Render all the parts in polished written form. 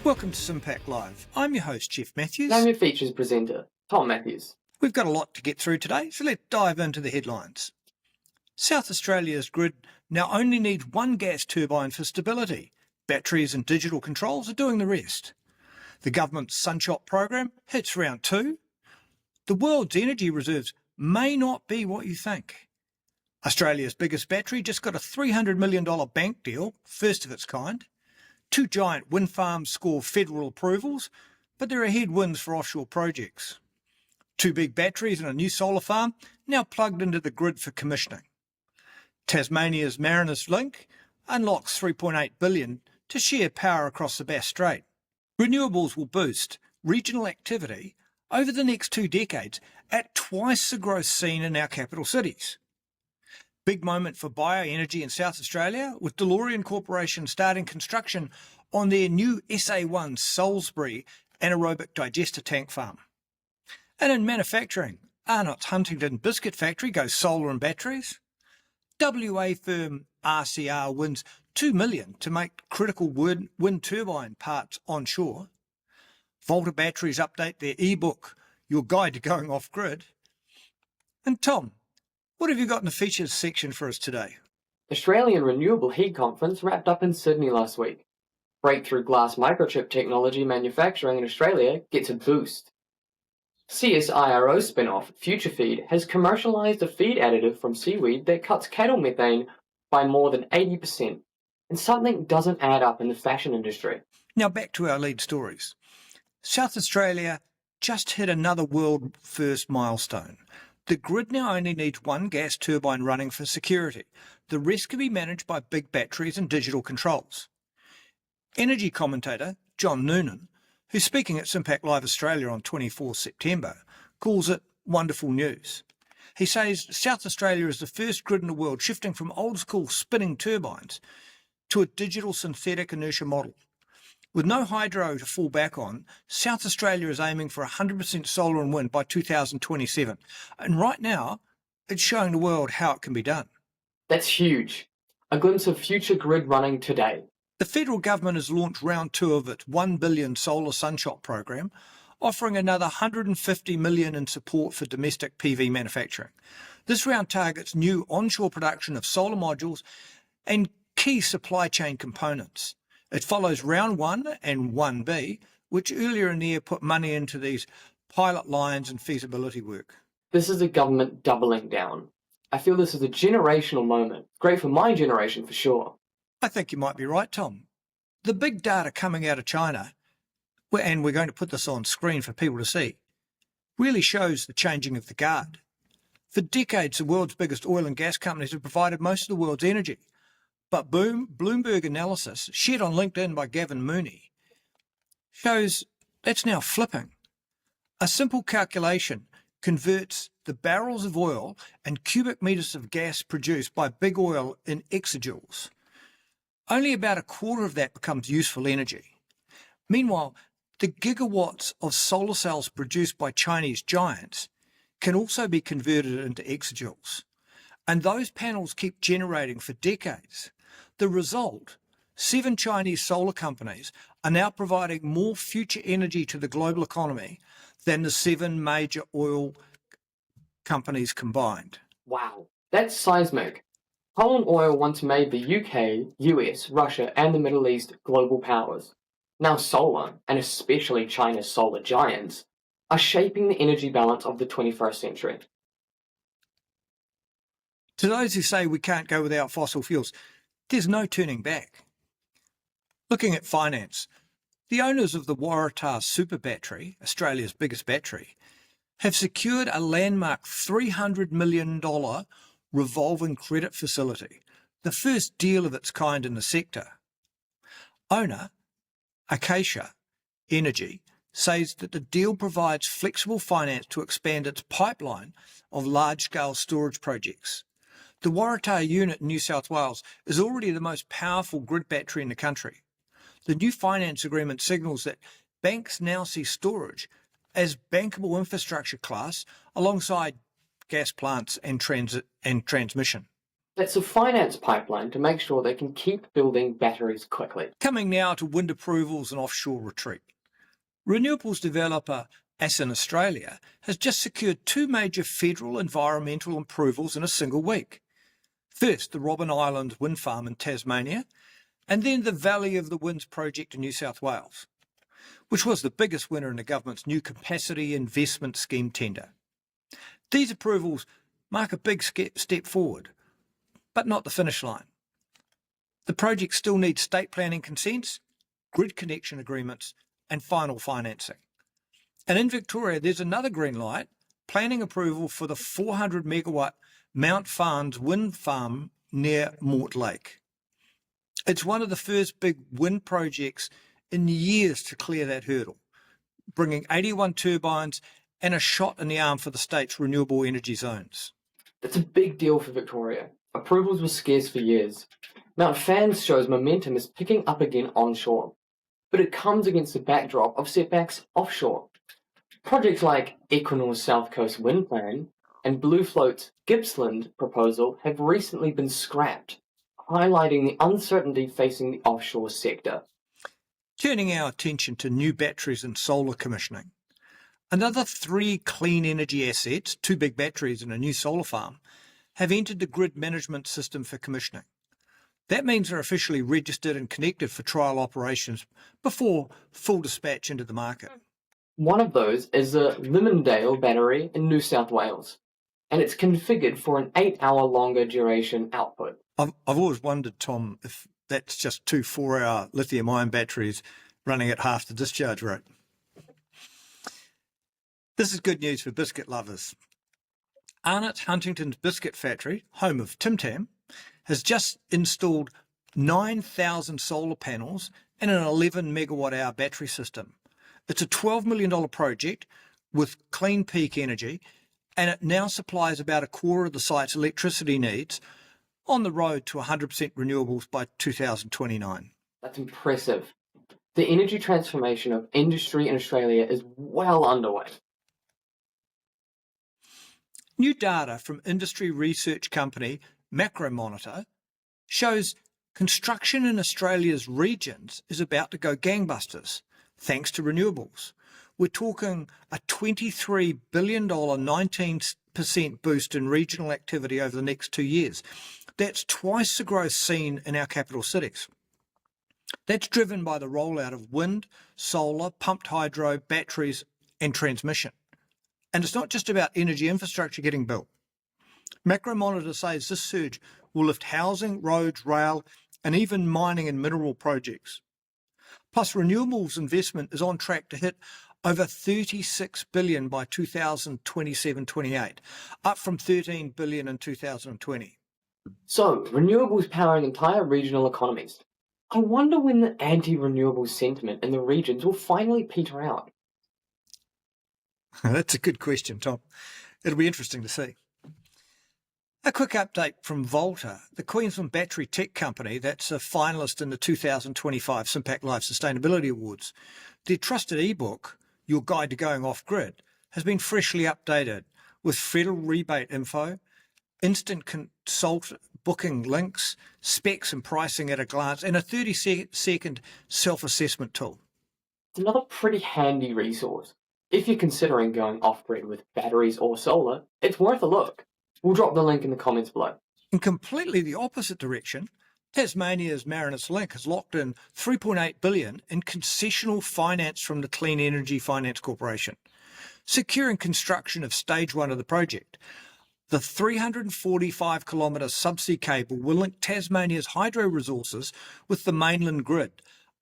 Welcome to SIM-PAC Live. I'm your host, Jeff Matthews. And I'm your features presenter, Tom Matthews. We've got a lot to get through today, so let's dive into the headlines. South Australia's grid now only needs one gas turbine for stability. Batteries and digital controls are doing the rest. The government's SunShot program hits round 2. The world's energy reserves may not be what you think. Australia's biggest battery just got a $300 million bank deal, first of its kind. 2 giant wind farms score federal approvals, but there are headwinds for offshore projects. 2 big batteries and a new solar farm now plugged into the grid for commissioning. Tasmania's Marinus link unlocks $3.8 billion to share power across the Bass Strait. Renewables will boost regional activity over the next 2 decades at twice the growth seen in our capital cities. Big moment for bioenergy in South Australia, with Delorean Corporation starting construction on their new SA1 Salisbury anaerobic digester tank farm. And in manufacturing, Arnott's Huntington biscuit factory goes solar and batteries. WA firm RCR wins $2 million to make critical wind turbine parts onshore. Volta Batteries update their ebook, Your Guide to Going Off-Grid. And Tom, what have you got in the features section for us today? Australian Renewable Heat Conference wrapped up in Sydney last week. Breakthrough glass microchip technology manufacturing in Australia gets a boost. CSIRO spin-off FutureFeed has commercialised a feed additive from seaweed that cuts cattle methane by more than 80%, and something doesn't add up in the fashion industry. Now back to our lead stories. South Australia just hit another world first milestone. The grid now only needs one gas turbine running for security. The rest can be managed by big batteries and digital controls. Energy commentator John Noonan, who's speaking at SIM-PAC Live Australia on 24 September, calls it wonderful news. He says South Australia is the first grid in the world shifting from old-school spinning turbines to a digital synthetic inertia model. With no hydro to fall back on, South Australia is aiming for 100% solar and wind by 2027. And right now, it's showing the world how it can be done. That's huge. A glimpse of future grid running today. The federal government has launched round 2 of its $1 billion solar SunShot program, offering another $150 million in support for domestic PV manufacturing. This round targets new onshore production of solar modules and key supply chain components. It follows round 1 and 1B, which earlier in the year put money into these pilot lines and feasibility work. This is the government doubling down. I feel this is a generational moment. Great for my generation for sure. I think you might be right, Tom. The big data coming out of China, and we're going to put this on screen for people to see, really shows the changing of the guard. For decades, the world's biggest oil and gas companies have provided most of the world's energy. But Bloomberg analysis, shared on LinkedIn by Gavin Mooney, shows that's now flipping. A simple calculation converts the barrels of oil and cubic meters of gas produced by big oil in exajoules. Only about a quarter of that becomes useful energy. Meanwhile, the gigawatts of solar cells produced by Chinese giants can also be converted into exajoules. And those panels keep generating for decades. The result, 7 Chinese solar companies are now providing more future energy to the global economy than the 7 major oil companies combined. Wow, that's seismic. Coal and oil once made the UK, US, Russia, and the Middle East global powers. Now solar, and especially China's solar giants, are shaping the energy balance of the 21st century. To those who say we can't go without fossil fuels, there's no turning back. Looking at finance, the owners of the Waratah Super Battery, Australia's biggest battery, have secured a landmark $300 million revolving credit facility, the first deal of its kind in the sector. Owner, Acacia Energy, says that the deal provides flexible finance to expand its pipeline of large-scale storage projects. The Waratah unit in New South Wales is already the most powerful grid battery in the country. The new finance agreement signals that banks now see storage as bankable infrastructure class alongside gas plants and transmission. That's a finance pipeline to make sure they can keep building batteries quickly. Coming now to wind approvals and offshore retreat. Renewables developer SA1 Australia has just secured 2 major federal environmental approvals in a single week. First, the Robben Island wind farm in Tasmania, and then the Valley of the Winds project in New South Wales, which was the biggest winner in the government's new capacity investment scheme tender. These approvals mark a big step forward, but not the finish line. The project still needs state planning consents, grid connection agreements, and final financing. And in Victoria, there's another green light, planning approval for the 400 megawatt Mount Farnes wind farm near Mortlake. It's one of the first big wind projects in years to clear that hurdle, bringing 81 turbines and a shot in the arm for the state's renewable energy zones. That's a big deal for Victoria. Approvals were scarce for years. Mount Farnes shows momentum is picking up again onshore, but it comes against the backdrop of setbacks offshore. Projects like Equinor's South Coast Wind Plan and Bluefloat's Gippsland proposal have recently been scrapped, highlighting the uncertainty facing the offshore sector. Turning our attention to new batteries and solar commissioning. Another 3 clean energy assets, 2 big batteries and a new solar farm, have entered the grid management system for commissioning. That means they're officially registered and connected for trial operations before full dispatch into the market. One of those is the Limondale battery in New South Wales, and it's configured for an 8-hour longer duration output. I've always wondered, Tom, if that's just 2 4-hour lithium-ion batteries running at half the discharge rate. This is good news for biscuit lovers. Arnott Huntington's Biscuit Factory, home of Tim Tam, has just installed 9,000 solar panels and an 11 megawatt hour battery system. It's a $12 million project with clean peak energy, and it now supplies about a quarter of the site's electricity needs on the road to 100% renewables by 2029. That's impressive. The energy transformation of industry in Australia is well underway. New data from industry research company Macromonitor shows construction in Australia's regions is about to go gangbusters, thanks to renewables. We're talking a $23 billion, 19% boost in regional activity over the next 2 years. That's twice the growth seen in our capital cities. That's driven by the rollout of wind, solar, pumped hydro, batteries, and transmission. And it's not just about energy infrastructure getting built. Macromonitor says this surge will lift housing, roads, rail, and even mining and mineral projects. Plus, renewables investment is on track to hit over $36 billion by 2027-28, up from $13 billion in 2020. So, renewables powering entire regional economies. I wonder when the anti-renewables sentiment in the regions will finally peter out. That's a good question, Tom. It'll be interesting to see. A quick update from Volta, the Queensland battery tech company that's a finalist in the 2025 SIM-PAC Live Sustainability Awards. Their trusted ebook, Your Guide to Going Off-Grid, has been freshly updated with federal rebate info, instant consult booking links, specs and pricing at a glance, and a 30-second self-assessment tool. It's another pretty handy resource. If you're considering going off-grid with batteries or solar, it's worth a look. We'll drop the link in the comments below. In completely the opposite direction, Tasmania's Marinus Link has locked in $3.8 billion in concessional finance from the Clean Energy Finance Corporation, securing construction of stage 1 of the project. The 345-kilometre subsea cable will link Tasmania's hydro resources with the mainland grid,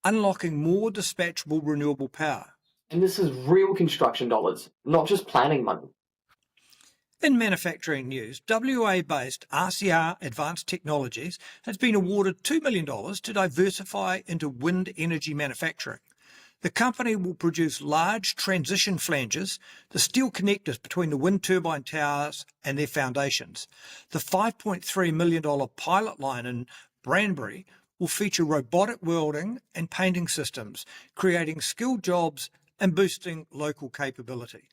unlocking more dispatchable renewable power. And this is real construction dollars, not just planning money. In manufacturing news, WA-based RCR Advanced Technologies has been awarded $2 million to diversify into wind energy manufacturing. The company will produce large transition flanges, the steel connectors between the wind turbine towers and their foundations. The $5.3 million pilot line in Branbury will feature robotic welding and painting systems, creating skilled jobs and boosting local capability.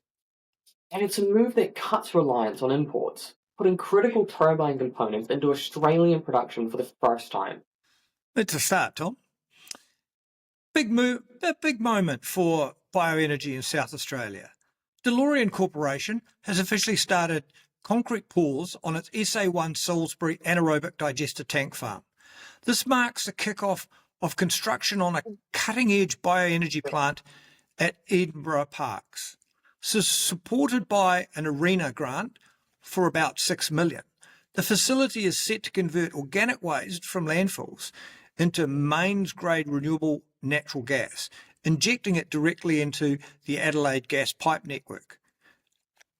And it's a move that cuts reliance on imports. putting critical turbine components into Australian production for the first time. It's a start, Tom. A big moment for bioenergy in South Australia. Delorean Corporation has officially started concrete pours on its SA1 Salisbury anaerobic digester tank farm. This marks the kick-off of construction on a cutting-edge bioenergy plant at Edinburgh Parks. So supported by an ARENA grant for about $6 million. The facility is set to convert organic waste from landfills into mains-grade renewable natural gas, injecting it directly into the Adelaide gas pipe network.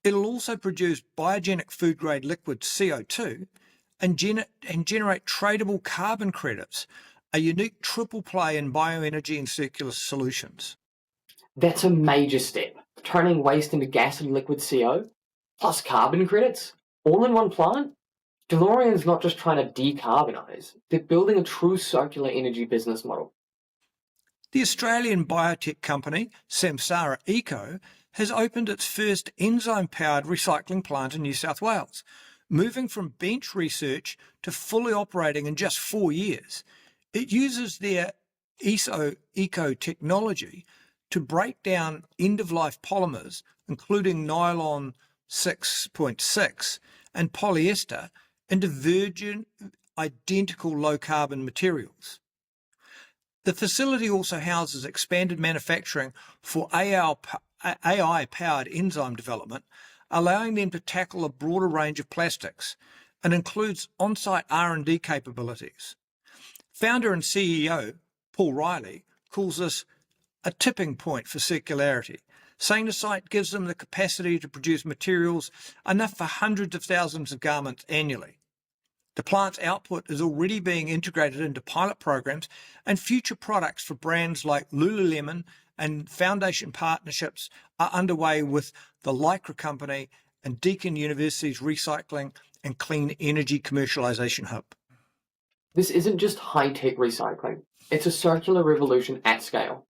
It'll also produce biogenic food-grade liquid CO2 and generate tradable carbon credits, a unique triple play in bioenergy and circular solutions. That's a major step, turning waste into gas and liquid CO, plus carbon credits, all in one plant. Delorean's not just trying to decarbonise, they're building a true circular energy business model. The Australian biotech company, Samsara Eco, has opened its first enzyme-powered recycling plant in New South Wales, moving from bench research to fully operating in just 4 years. It uses their Eco technology to break down end-of-life polymers, including nylon 6.6 and polyester, into virgin, identical low-carbon materials. The facility also houses expanded manufacturing for AI-powered enzyme development, allowing them to tackle a broader range of plastics, and includes on-site R&D capabilities. Founder and CEO Paul Riley calls this a tipping point for circularity, saying the site gives them the capacity to produce materials enough for hundreds of thousands of garments annually. The plant's output is already being integrated into pilot programs and future products for brands like Lululemon, and foundation partnerships are underway with the Lycra Company and Deakin University's Recycling and Clean Energy Commercialisation Hub. This isn't just high-tech recycling, it's a circular revolution at scale.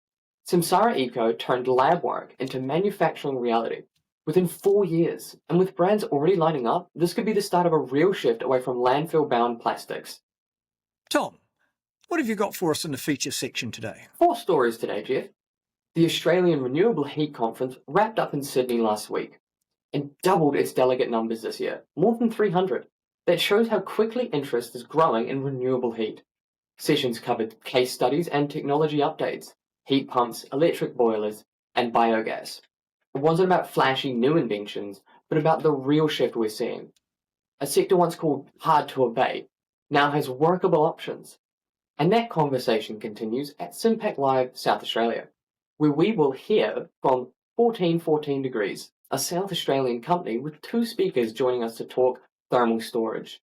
Samsara Eco turned lab work into manufacturing reality within 4 years, and with brands already lining up, this could be the start of a real shift away from landfill-bound plastics. Tom, what have you got for us in the feature section today? 4 stories today, Jeff. The Australian Renewable Heat Conference wrapped up in Sydney last week and doubled its delegate numbers this year, more than 300. That shows how quickly interest is growing in renewable heat. Sessions covered case studies and technology updates, heat pumps, electric boilers, and biogas. It wasn't about flashy new inventions, but about the real shift we're seeing. A sector once called hard to abate now has workable options. And that conversation continues at SIM-PAC Live South Australia, where we will hear from 1414 Degrees, a South Australian company with 2 speakers joining us to talk thermal storage.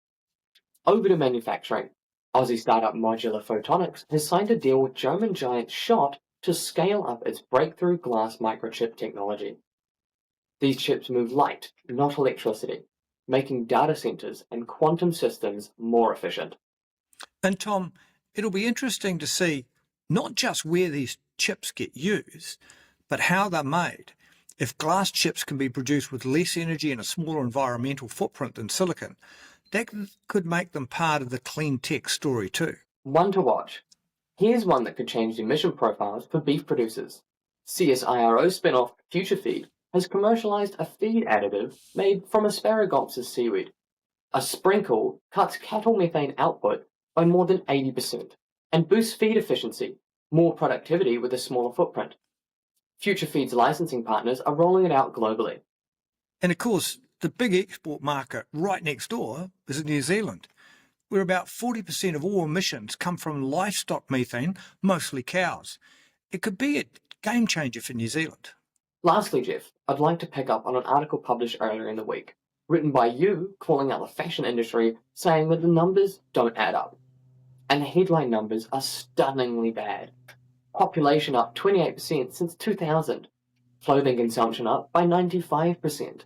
Over to manufacturing. Aussie startup Modular Photonics has signed a deal with German giant SHOT to scale up its breakthrough glass microchip technology. These chips move light, not electricity, making data centers and quantum systems more efficient. And Tom, it'll be interesting to see not just where these chips get used, but how they're made. If glass chips can be produced with less energy and a smaller environmental footprint than silicon, that could make them part of the clean tech story too. One to watch. Here's one that could change the emission profiles for beef producers. CSIRO spin-off FutureFeed has commercialized a feed additive made from Asparagopsis seaweed. A sprinkle cuts cattle methane output by more than 80% and boosts feed efficiency, more productivity with a smaller footprint. FutureFeed's licensing partners are rolling it out globally. And of course, the big export market right next door is in New Zealand, where about 40% of all emissions come from livestock methane, mostly cows. It could be a game changer for New Zealand. Lastly, Jeff, I'd like to pick up on an article published earlier in the week, written by you calling out the fashion industry, saying that the numbers don't add up. And the headline numbers are stunningly bad. Population up 28% since 2000. Clothing consumption up by 95%.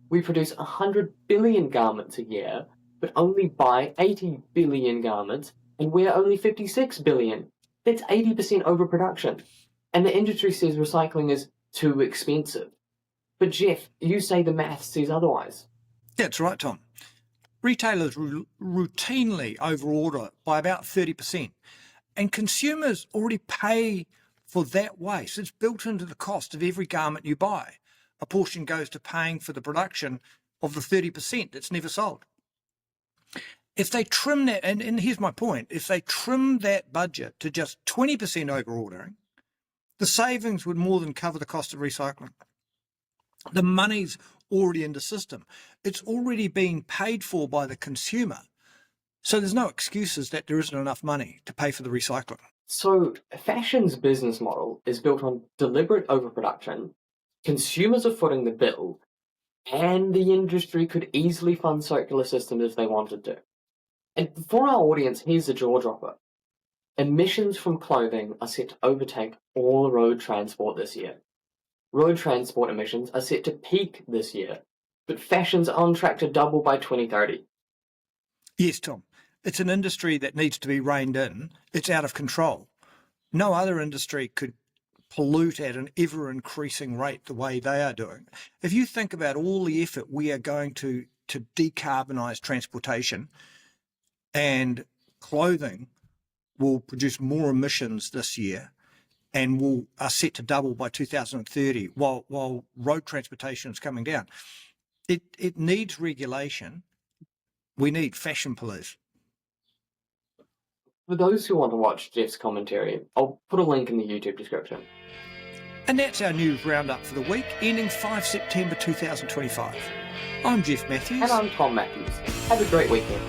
We produce 100 billion garments a year, but only buy 80 billion garments, and wear only 56 billion. That's 80% overproduction. And the industry says recycling is too expensive. But Jeff, you say the math says otherwise. That's right, Tom. Retailers routinely overorder by about 30%, and consumers already pay for that waste. It's built into the cost of every garment you buy. A portion goes to paying for the production of the 30% that's never sold. If they trim that, and here's my point, if they trim that budget to just 20% overordering, the savings would more than cover the cost of recycling. The money's already in the system. It's already being paid for by the consumer. So there's no excuses that there isn't enough money to pay for the recycling. So fashion's business model is built on deliberate overproduction. Consumers are footing the bill, and the industry could easily fund circular systems if they wanted to. And for our audience, here's a jaw dropper. Emissions from clothing are set to overtake all road transport this year. Road transport emissions are set to peak this year, but fashion's on track to double by 2030. Yes, Tom. It's an industry that needs to be reined in. It's out of control. No other industry could pollute at an ever-increasing rate the way they are doing. If you think about all the effort we are going to decarbonise transportation, and clothing will produce more emissions this year and are set to double by 2030 while road transportation is coming down. It needs regulation. We need fashion police. For those who want to watch Jeff's commentary, I'll put a link in the YouTube description. And that's our news roundup for the week, ending 5 September 2025. I'm Jeff Matthews. And I'm Tom Matthews. Have a great weekend.